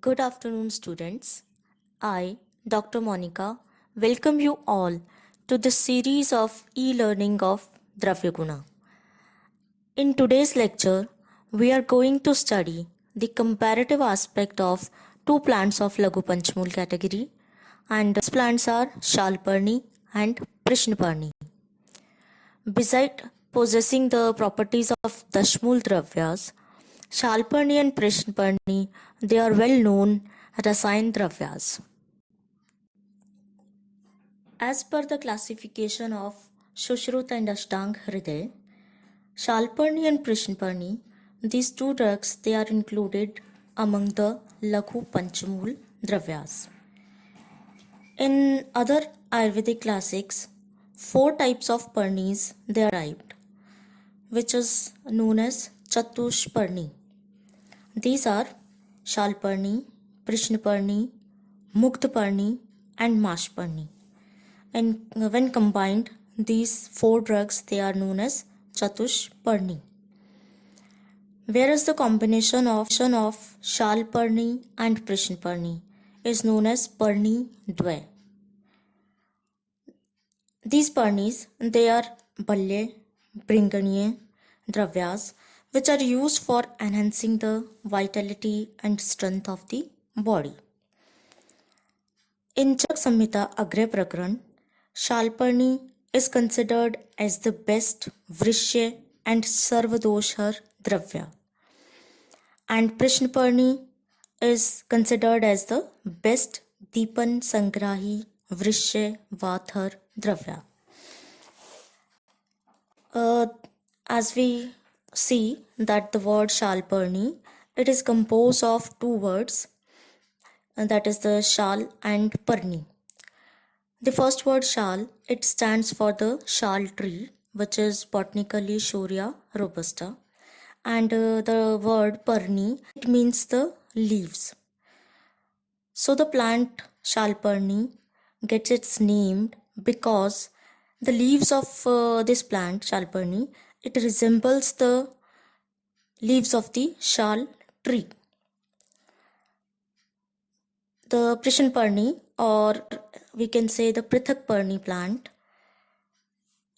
Good afternoon, students. I, Dr. Monica, welcome you all to the series of e-learning of Dravyaguna. In today's lecture, we are going to study the comparative aspect of two plants of Laghu Panchmul category, and these plants are Shalparni and Prishnaparni. Beside possessing the properties of Dashmul Dravyas, Shalparni and Prishnaparni, they are well known Rasayan Dravyas. As per the classification of Shushrut and Ashtang Hriday, Shalparni and Prishnaparni, these two drugs, they are included among the Laghu Panchamul Dravyas. In other Ayurvedic classics, four types of parnis they are described, which is known as Chatushparni. These are Shalparni, Prishnaparni, Muktparni, and Mashparni. And when combined, these four drugs they are known as Chatushparni. Whereas the combination of Shalparni and Prishnaparni is known as Parni Dvay. These parnis they are Balye, Bringaniye, Dravyas, which are used for enhancing the vitality and strength of the body. In Charak Samhita Agray Prakran, Shalparni is considered as the best Vrishya and Sarvadoshar Dravya, and Prishnaparni is considered as the best Deepan Sangrahi Vrishya Vathar Dravya. As we see that the word Shalparni, it is composed of two words, and that is the Shal and Parni. The first word Shal, it stands for the Shal tree, which is botanically Shorea robusta, and the word Parni, it means the leaves. So the plant Shalparni gets its name because the leaves of this plant Shalparni, it resembles the leaves of the Shal tree. The Prishnaparni, or we can say the Prithakparni plant,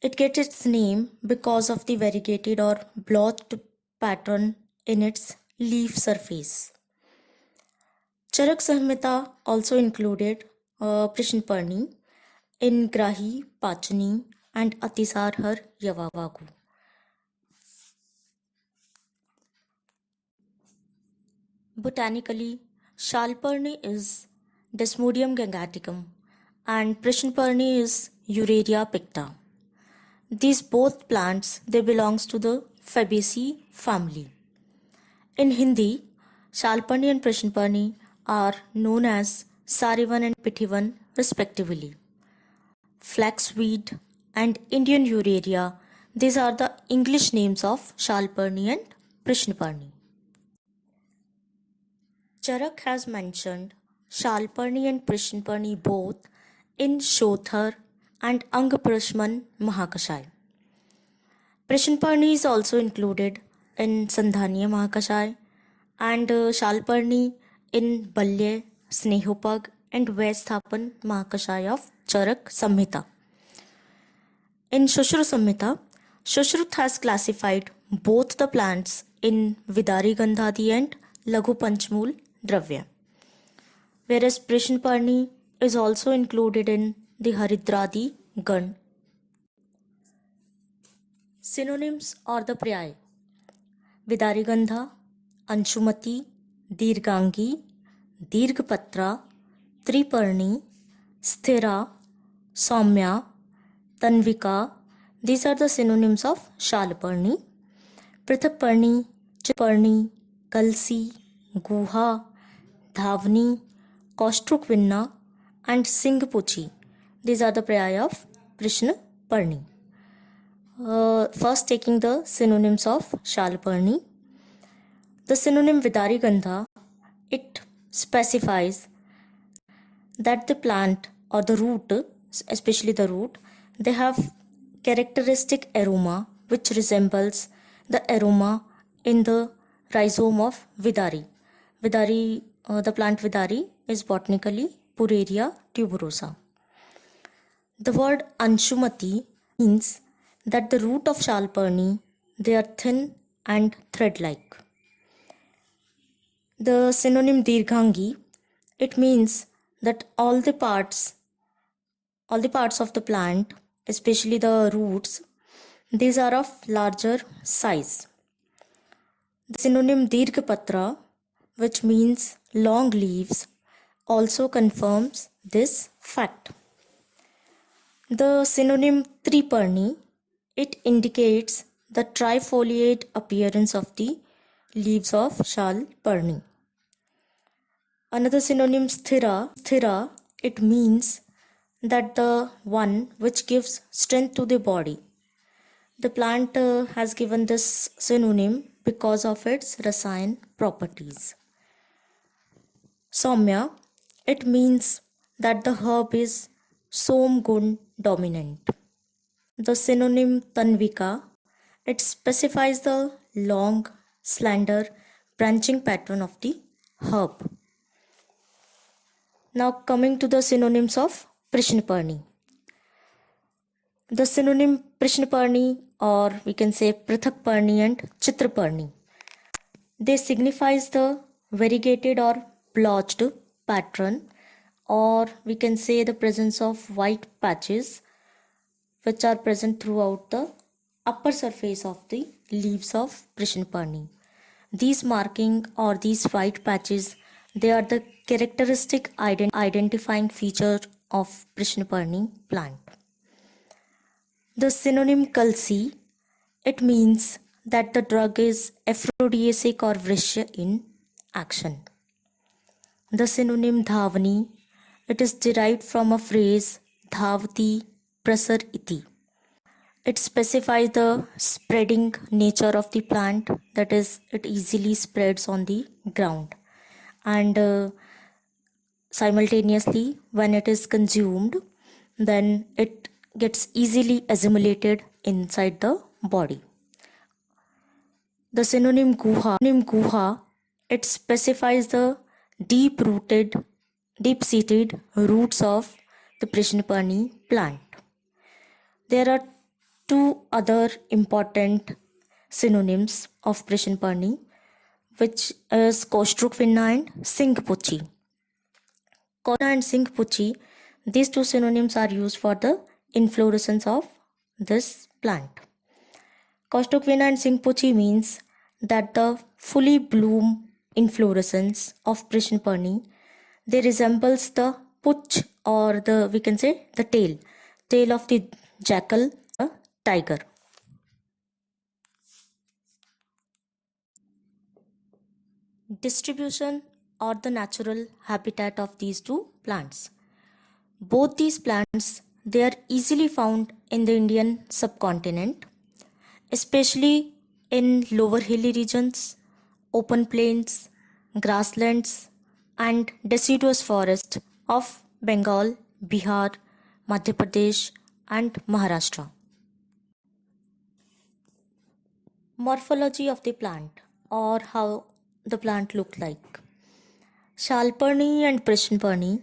it gets its name because of the variegated or blotched pattern in its leaf surface. Charak Samhita also included Prishnaparni in Grahi, Pachani, and Atisarhar Yavavagu. Botanically, Shalparni is Desmodium gangeticum and Prishnaparni is Uraria picta. These both plants they belongs to the Fabaceae family. In Hindi, Shalparni and Prishnaparni are known as Sarivan and Pithivan respectively. Flaxweed and Indian Uraria, these are the English names of Shalparni and Prishnaparni. Charak has mentioned Shalparni and Prishnaparni both in Shothar and Angaprashman Mahakashai. Prishnaparni is also included in Sandhaniya Mahakashai and Shalparni in Balya, Snehopag and Vaisthapan Mahakashai of Charak Samhita. In Shushrut Samhita, Shushrut has classified both the plants in Vidari Gandhadi and Laghu Panchmul Dravya, whereas Prishnaparni is also included in the Haridradi Gand. Synonyms or the Pryay: Vidarigandha, Anshumati, Dirgangi, Dirghpatra, Triparni, Sthira, Saumya, Tanvika. These are the synonyms of Shalparni. Prithakparni, Chiparni, Kalsi, Guha, Dhavni, Kaushtrukvinna, and Singhpuchi. These are the Pryay of Prishnaparni. First taking the synonyms of Shalparni. The synonym Vidarigandha, it specifies that the plant or the root, especially the root, they have characteristic aroma which resembles the aroma in the rhizome of Vidari. Vidari The plant Vidari is botanically Pureria tuberosa. The word Anshumati means that the root of Shalperni, they are thin and thread-like. The synonym Dirghangi, it means that all the parts of the plant, especially the roots, these are of larger size. The synonym Dirghapatra, which means long leaves, also confirms this fact. The synonym Triparni, it indicates the trifoliate appearance of the leaves of Shalparni. Another synonym Sthira, it means that the one which gives strength to the body. The plant has given this synonym because of its rasayan properties. Soumya, it means that the herb is Somgun dominant. The synonym Tanvika, it specifies the long, slender, branching pattern of the herb. Now coming to the synonyms of Prishnaparni. The synonym Prishnaparni, or we can say Prithakparni and Chitraparni, they signifies the variegated or blotched pattern, or we can say the presence of white patches which are present throughout the upper surface of the leaves of Prishnaparni. These marking or these white patches, they are the characteristic identifying feature of Prishnaparni plant. The synonym Kalsi, it means that the drug is aphrodisiac or vrishya in action. The synonym Dhavani, it is derived from a phrase Dhavati Prasar iti. It specifies the spreading nature of the plant, that is, it easily spreads on the ground, and simultaneously when it is consumed, then it gets easily assimilated inside the body. The synonym Guha, it specifies the deep-seated roots of the Prishnaparni plant. There are two other important synonyms of Prishnaparni, which is Kostrukvinna and Singpuchi. Kostrukvinna and Singpuchi, these two synonyms are used for the inflorescence of this plant. Kostrukvinna and Singpuchi means that the fully bloom inflorescence of Prishnaparni, they resembles the puch, or the, we can say, the tail of the jackal, a tiger. Distribution or the natural habitat of these two plants. Both these plants, they are easily found in the Indian subcontinent, especially in lower hilly regions, open plains, grasslands, and deciduous forest of Bengal, Bihar, Madhya Pradesh, and Maharashtra. Morphology of the plant, or how the plant look like. Shalparni and Prishnaparni,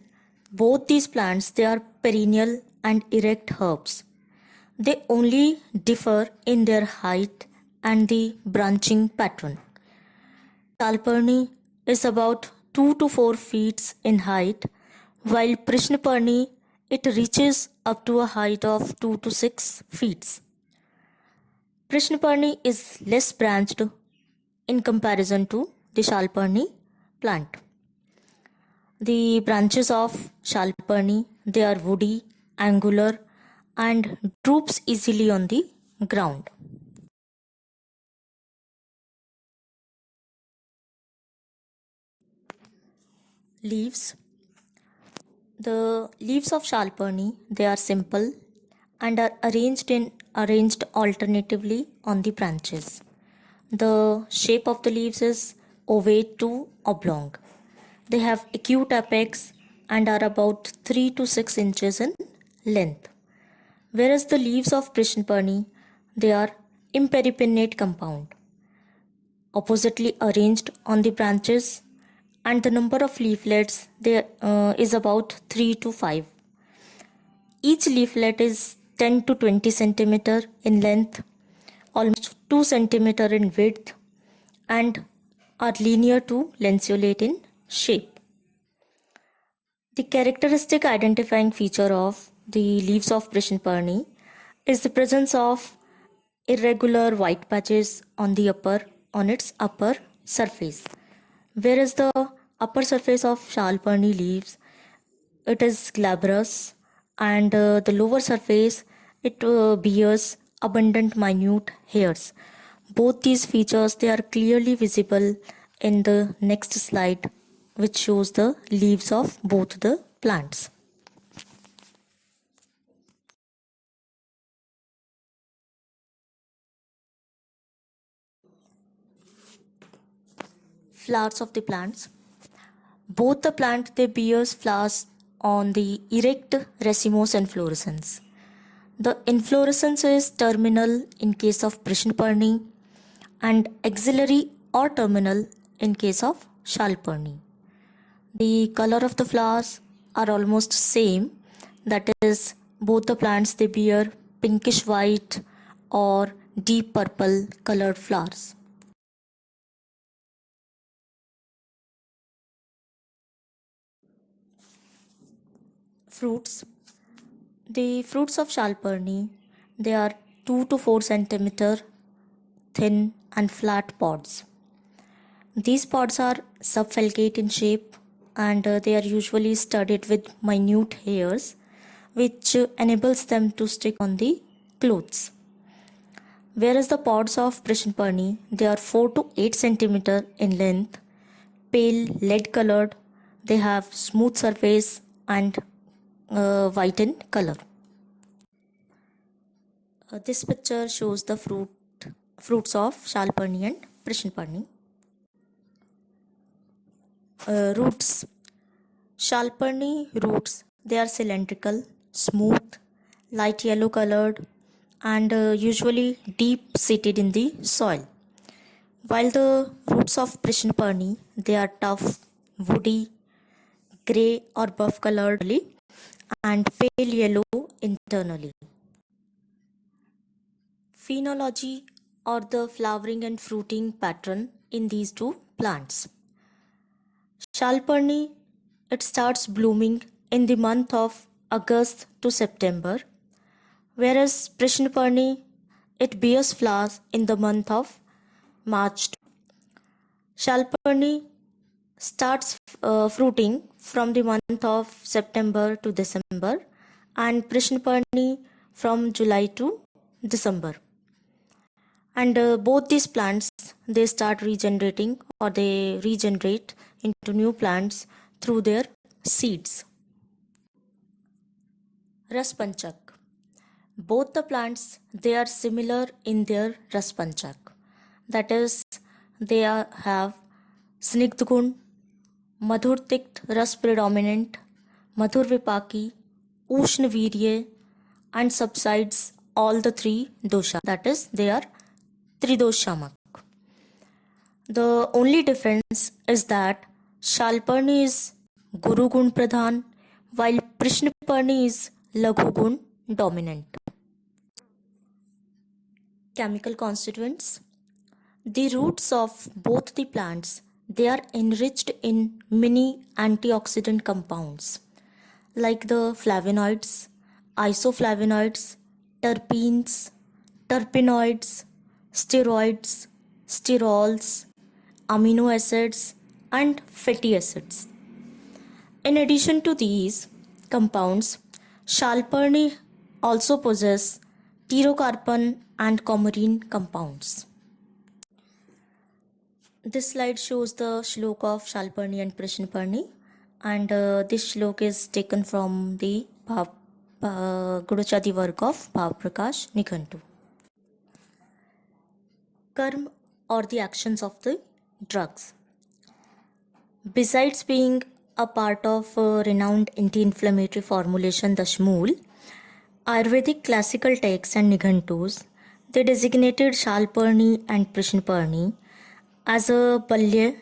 both these plants, they are perennial and erect herbs. They only differ in their height and the branching pattern. Shalparni is about 2 to 4 feet in height, while Prishnaparni, it reaches up to a height of 2 to 6 feet. Prishnaparni is less branched in comparison to the Shalparni plant. The branches of Shalparni, they are woody, angular, and droops easily on the ground. Leaves. The leaves of Shalparni, they are simple and are arranged alternatively on the branches. The shape of the leaves is ovate to oblong. They have acute apex and are about 3 to 6 inches in length. Whereas the leaves of Prishnaparni, they are imperipinnate compound, oppositely arranged on the branches, and the number of leaflets there is about 3 to 5. Each leaflet is 10 to 20 centimeter in length, almost 2 centimeter in width, and are linear to lanceolate in shape. The characteristic identifying feature of the leaves of Prishnparni is the presence of irregular white patches on its upper surface, whereas the upper surface of Shalparni leaves it is glabrous, and the lower surface it bears abundant minute hairs. Both these features they are clearly visible in the next slide, which shows the leaves of both the plants. Flowers of the plants. Both the plant they bears flowers on the erect racemose inflorescence. The inflorescence is terminal in case of Prishnparni and axillary or terminal in case of Shalparni. The color of the flowers are almost same, that is both the plants they bear pinkish white or deep purple colored flowers. Fruits. The fruits of Shalparni they are 2 to 4 centimeter thin and flat pods. These pods are subfalcate in shape, and they are usually studded with minute hairs which enables them to stick on the clothes. Whereas the pods of Prishnparni they are 4 to 8 centimeter in length, pale lead colored, they have smooth surface and white in color. This picture shows the fruits of Shalparni and Prishnparni. Roots. Shalparni roots they are cylindrical, smooth, light yellow colored, and usually deep seated in the soil. While the roots of Prishnparni they are tough, woody, grey or buff colored and pale yellow internally. Phenology or the flowering and fruiting pattern in these two plants. Shalparni it starts blooming in the month of August to September, whereas Prishnparni it bears flowers in the month of March. Shalparni starts fruiting from the month of September to December, and Prishnparni from July to December. And both these plants they start regenerating or they regenerate into new plants through their seeds. Raspanchak. Both the plants they are similar in their Raspanchak. That is, have Snigdh gun, Madhur Tikt Ras predominant, Madhur Vipaki, Ushna Virya, and subsides all the three dosha. That is, they are Tridoshamak. The only difference is that Shalparni is Guru Gun Pradhan, while Prishnparni is Laghu Gun dominant. Chemical constituents. The roots of both the plants they are enriched in many antioxidant compounds like the flavonoids, isoflavonoids, terpenes, terpenoids, steroids, sterols, amino acids, and fatty acids. In addition to these compounds, Shalparni also possess pterocarpon and coumarin compounds. This slide shows the shlok of Shalparni and Prishnparni, and this shlok is taken from the Guruchadi work of Bhav Prakash Nighantu. Karm or the actions of the drugs. Besides being a part of renowned anti-inflammatory formulation Dashmool, Ayurvedic classical texts and Nighantus they designated Shalparni and Prishnparni as a Balya,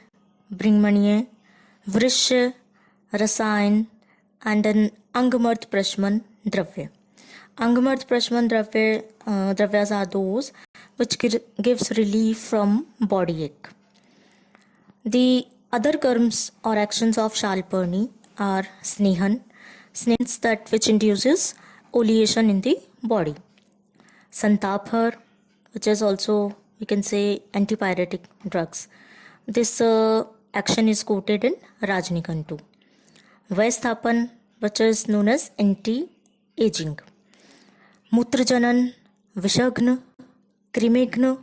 Bringmaniya, Vrishya, Rasayan, and an Angamart Prashman Dravya. Angamart Prashman Dravyas are those which gives relief from body ache. The other karms or actions of Shalparni are Snehan, Snehans that which induces oleation in the body. Santaphar, which is also we can say antipyretic drugs. This action is quoted in Rajnikantu. Vaisthapan, which is known as anti-aging. Mutrajanan, Vishagna, Krimegna,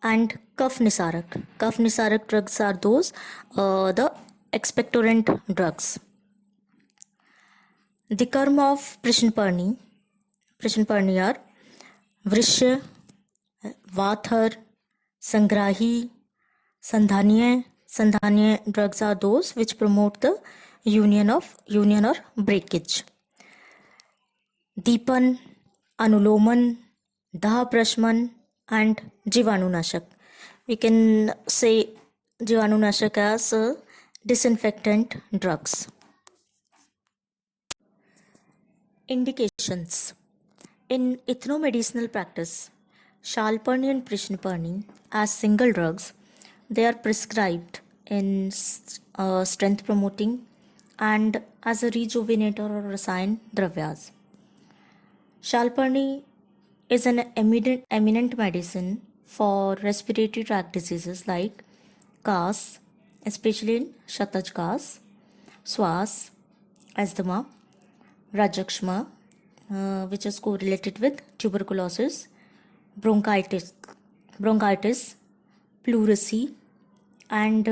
and Kaf Nisarak. Kaf Nisarak drugs are those the expectorant drugs. The karma of Prishnparni are Vrishya, Vathar, Sangrahi, Sandhanya drugs are those which promote the union or breakage. Deepan, Anuloman, Daha Prashman, and Jivanunashak. We can say Jivanunashak as disinfectant drugs. Indications. In ethnomedicinal practice, Shalparni and Prishnparni as single drugs, they are prescribed in strength promoting and as a rejuvenator or rasayan dravyas. Shalparni is an eminent medicine for respiratory tract diseases like CAS, especially in Shataj CAS, SWAS, asthma, Rajakshma, which is correlated with tuberculosis, bronchitis, pleurisy, and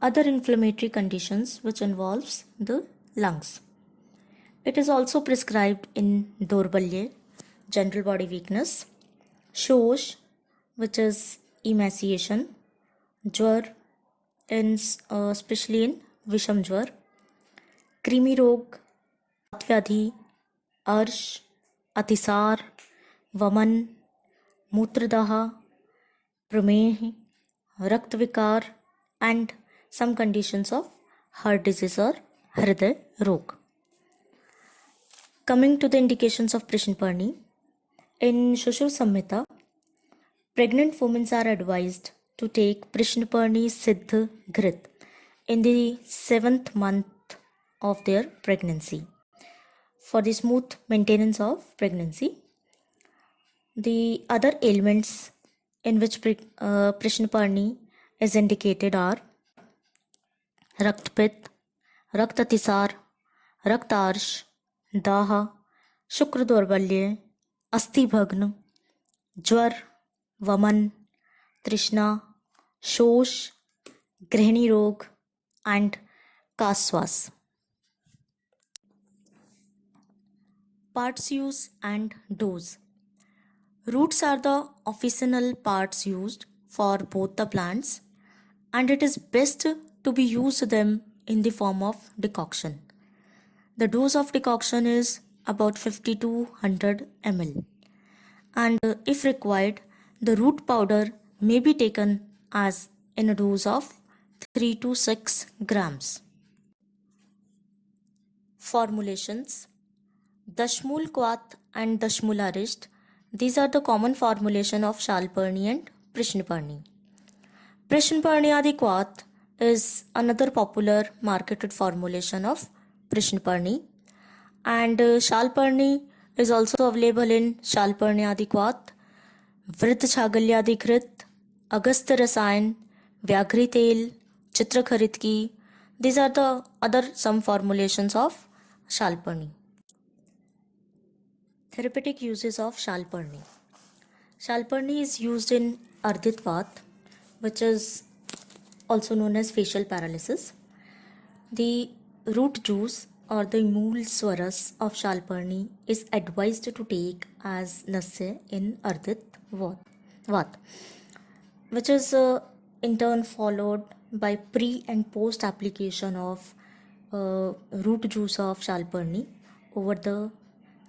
other inflammatory conditions which involves the lungs. It is also prescribed in Dorbalye, general body weakness, Shosh, which is emaciation, Jwar, especially in Visham Jwar, Krimi Rog, Vyadhi, Arsh, Atisar, Vaman, Mutradaha, Prameh, Raktvikar, and some conditions of heart disease or Hriday Rog. Coming to the indications of Prishnparni, in Shushru Samhita, pregnant women are advised to take Prishnparni Siddh Grit in the 7th month of their pregnancy for the smooth maintenance of pregnancy. The other ailments in which Prishnparni is indicated are Raktpit, Raktatisar, Raktarsh, Daha, Shukra Dorbalye, Asti Bhagna, Jwar, Vaman, Trishna, Shosh, Grihini Rog, and Kaswas. Parts use and dose. Roots are the officinal parts used for both the plants, and it is best to be used them in the form of decoction. The dose of decoction is about 50 to 100 ml, and if required, the root powder may be taken as in a dose of 3 to 6 grams. Formulations. Dashmul Kwat and Dashmul Arisht, these are the common formulation of Shalparni and Prishnparni. Prishnparni Adi Kwat is another popular marketed formulation of Prishnparni, and Shalparni is also available in Shalparni Adi Kwat, Vriddh Chagalya Adi Krit, Agastya Rasayan, Vyagri Tel, Chitra Kharitki. These are the other some formulations of Shalparni. Therapeutic uses of Shalparni. Shalparni is used in Ardhitvat, which is also known as facial paralysis. The root juice or the mool swaras of Shalparni is advised to take as nasya in Ardhitvat, which is in turn followed by pre and post application of root juice of Shalparni over the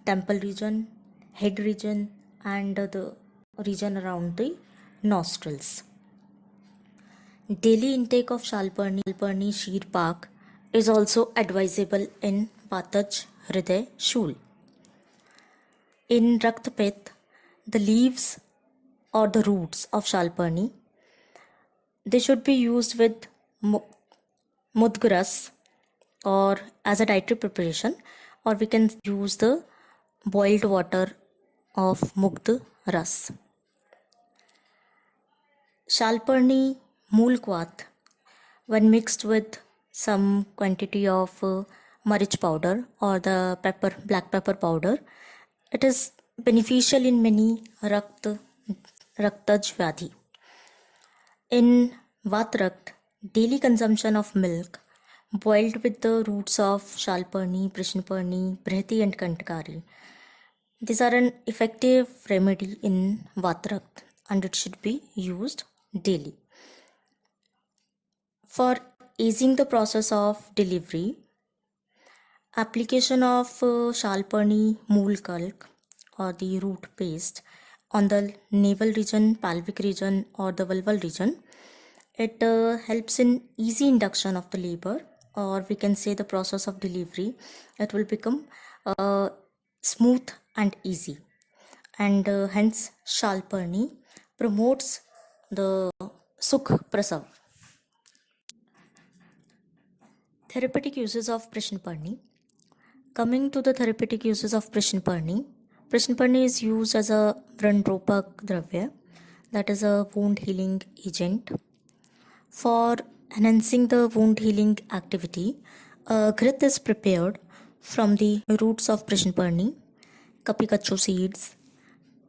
temple region, head region, and the region around the nostrils. Daily intake of Shalparni Sheer Pak is also advisable in Vataj Hriday Shul. In Raktapit, the leaves or the roots of Shalparni, they should be used with mudgras or as a dietary preparation, or we can use the boiled water of mugd ras. Shalparni mulkwat, when mixed with some quantity of marich powder or the black pepper powder, it is beneficial in many raktaj vyadhi. In Vatrakt, daily consumption of milk boiled with the roots of Shalparni, Prishnparni, Brihti and Kantkari. These are an effective remedy in Vatrakt and it should be used daily. For easing the process of delivery, application of Shalparni Mool Kalk or the root paste on the navel region, pelvic region or the vulval region, it helps in easy induction of the labor, or we can say the process of delivery. It will become smooth and easy, and hence Shalparni promotes the Sukh Prasav. Therapeutic uses of Prishnparni. Coming to the therapeutic uses of Prishnparni, Prishnparni is used as a Vrandropak Dravya, that is a wound healing agent. For enhancing the wound healing activity, ghrit is prepared from the roots of Prishnparni, Kapikachu seeds,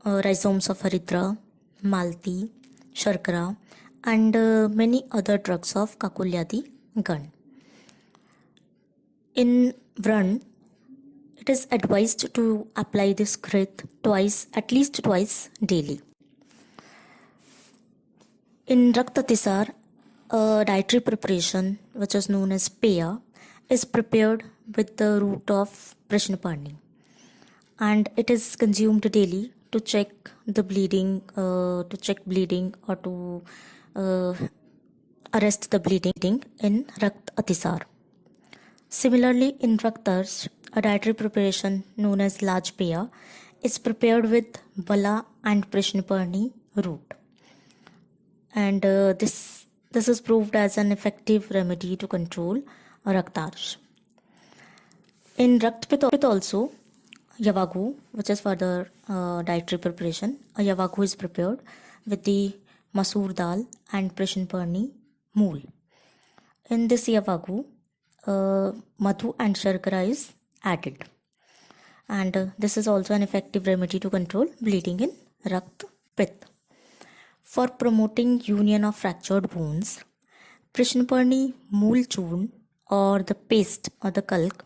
rhizomes of Haridra, Malti, Sharkara, and many other drugs of Kakulyadi Gan. In Vrand, it is advised to apply this ghrit at least twice daily. In Raktatisar, a dietary preparation which is known as Peya is prepared with the root of Prishnparni, and it is consumed daily to check the bleeding, or to arrest the bleeding in Rakt Atisar. Similarly, in Raktarsh, a dietary preparation known as Laj Peya is prepared with Bala and Prishnparni root, and this is proved as an effective remedy to control Raktarsh. In Raktpit also, Yavagu, which is further dietary preparation, a Yavagu is prepared with the Masoor dal and Prishnparni mool. In this Yavagu, Madhu and Sharkara is added, and this is also an effective remedy to control bleeding in Rakt Pit. For promoting union of fractured bones, Prishnparni mool churn or the paste or the kalk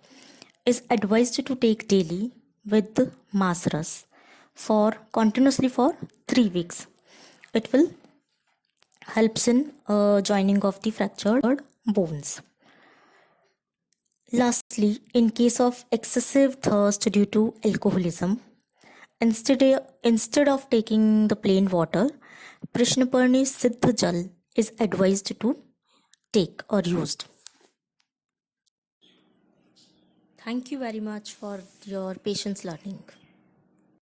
is advised to take daily with masras continuously for 3 weeks. It will helps in joining of the fractured bones. Lastly, in case of excessive thirst due to alcoholism, instead of taking the plain water, Prishnparni Siddha Jal is advised to take or used. Thank you very much for your patience learning.